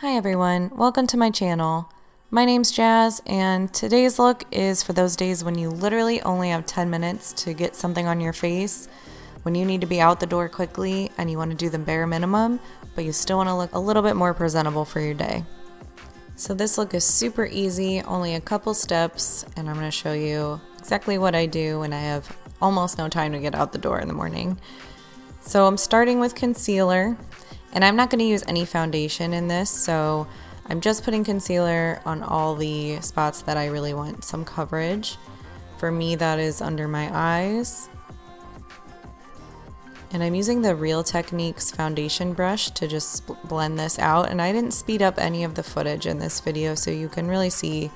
Hi everyone, welcome to my channel. My name's Jazz and today's look is for those days when you literally only have 10 minutes to get something on your face, when you need to be out the door quickly and you want to do the bare minimum, but you still want to look a little bit more presentable for your day. So this look is super easy, only a couple steps, and I'm going to show you exactly what I do when I have almost no time to get out the door in the morning. So I'm starting with concealer. And I'm not going to use any foundation in this, so I'm just putting concealer on all the spots that I really want some coverage. For me, that is under my eyes. And I'm using the Real Techniques foundation brush to just blend this out. And I didn't speed up any of the footage in this video, so you can really see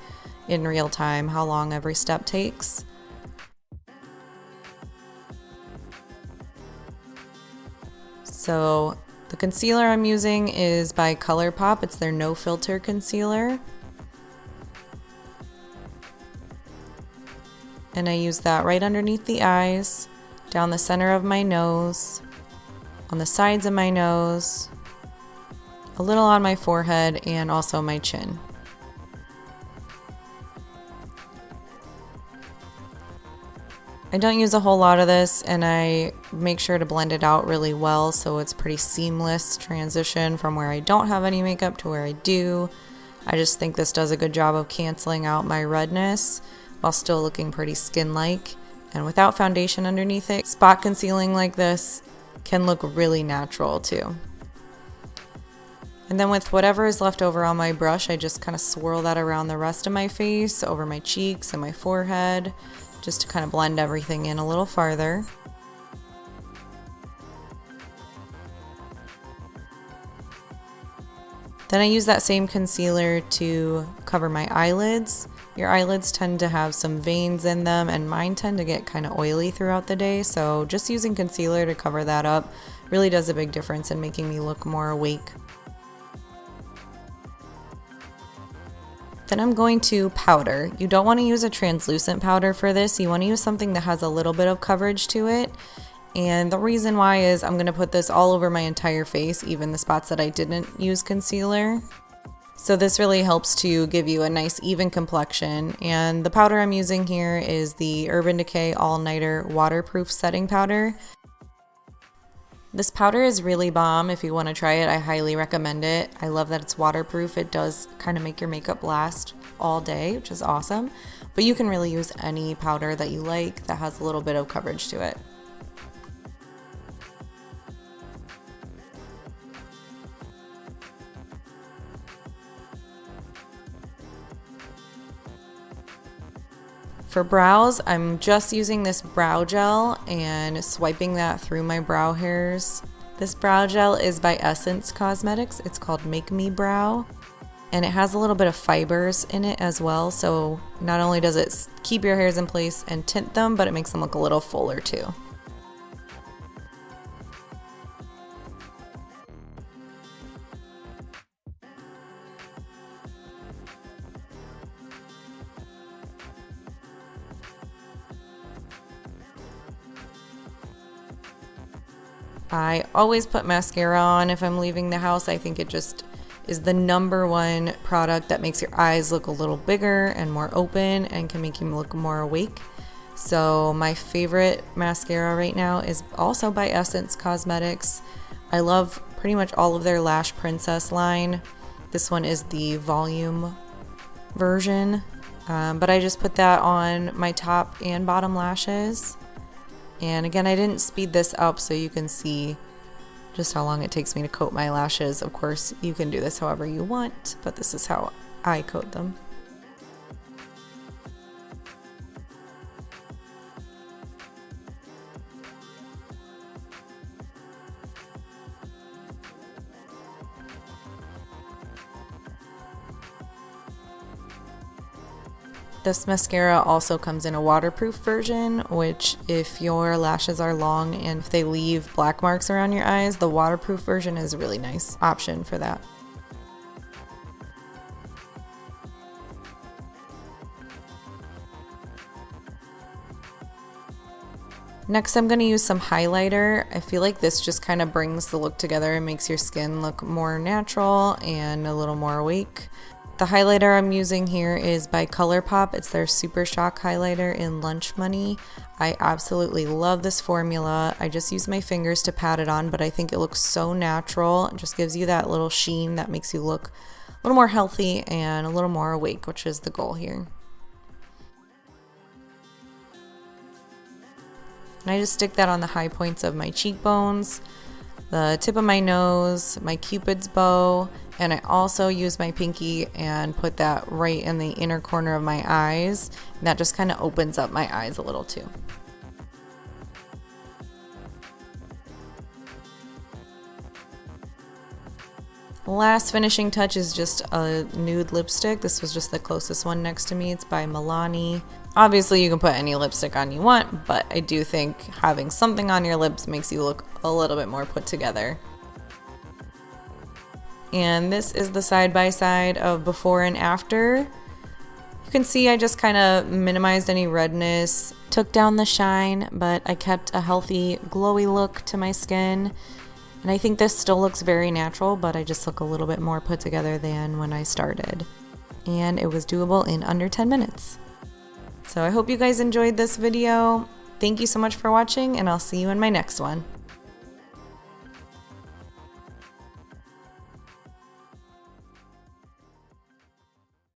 in real time how long every step takes. So the concealer I'm using is by Colourpop. It's their No Filter concealer. And I use that right underneath the eyes, down the center of my nose, on the sides of my nose, a little on my forehead, and also my chin. I don't use a whole lot of this, and I make sure to blend it out really well so it's pretty seamless transition from where I don't have any makeup to where I do. I just think this does a good job of canceling out my redness while still looking pretty skin-like. And without foundation underneath it, spot concealing like this can look really natural too. And then with whatever is left over on my brush, I just kind of swirl that around the rest of my face, over my cheeks and my forehead, just to kind of blend everything in a little farther. Then I use that same concealer to cover my eyelids. Your eyelids tend to have some veins in them, and mine tend to get kind of oily throughout the day, so just using concealer to cover that up really does a big difference in making me look more awake. Then I'm going to powder. You don't want to use a translucent powder for this. You want to use something that has a little bit of coverage to it. And the reason why is I'm going to put this all over my entire face, even the spots that I didn't use concealer. So this really helps to give you a nice even complexion. And the powder I'm using here is the Decay All Nighter Waterproof Setting Powder. This powder is really bomb. If you want to try it, I highly recommend it. I love that it's waterproof. It does kind of make your makeup last all day, which is awesome. But you can really use any powder that you like that has a little bit of coverage to it. For brows, I'm just using this brow gel and swiping that through my brow hairs. This brow gel is by Essence Cosmetics. It's called Make Me Brow. And it has a little bit of fibers in it as well. So not only does it keep your hairs in place and tint them, but it makes them look a little fuller too. I always put mascara on if I'm leaving the house. I think it just is the #1 product that makes your eyes look a little bigger and more open and can make you look more awake. So my favorite mascara right now is also by Essence Cosmetics. I love pretty much all of their Lash Princess line. This one is the volume version, but I just put that on my top and bottom lashes. And again, I didn't speed this up so you can see just how long it takes me to coat my lashes. Of course, you can do this however you want, but this is how I coat them. This mascara also comes in a waterproof version, which if your lashes are long and if they leave black marks around your eyes, the waterproof version is a really nice option for that. Next, I'm going to use some highlighter. I feel like this just kind of brings the look together and makes your skin look more natural and a little more awake. The highlighter I'm using here is by Colourpop. It's their Super Shock highlighter in Lunch Money. I absolutely love this formula. I just use my fingers to pat it on, but I think it looks so natural. It just gives you that little sheen that makes you look a little more healthy and a little more awake, which is the goal here. And I just stick that on the high points of my cheekbones, the tip of my nose, my Cupid's bow, and I also use my pinky and put that right in the inner corner of my eyes. And that just kind of opens up my eyes a little too. Last finishing touch is just a nude lipstick. This was just the closest one next to me. It's by Milani. Obviously you can put any lipstick on you want, but I do think having something on your lips makes you look a little bit more put together. And this is the side-by-side of before and after. You can see I just kind of minimized any redness, took down the shine, but I kept a healthy glowy look to my skin. And I think this still looks very natural, but I just look a little bit more put together than when I started. And it was doable in under 10 minutes. So I hope you guys enjoyed this video. Thank you so much for watching, and I'll see you in my next one.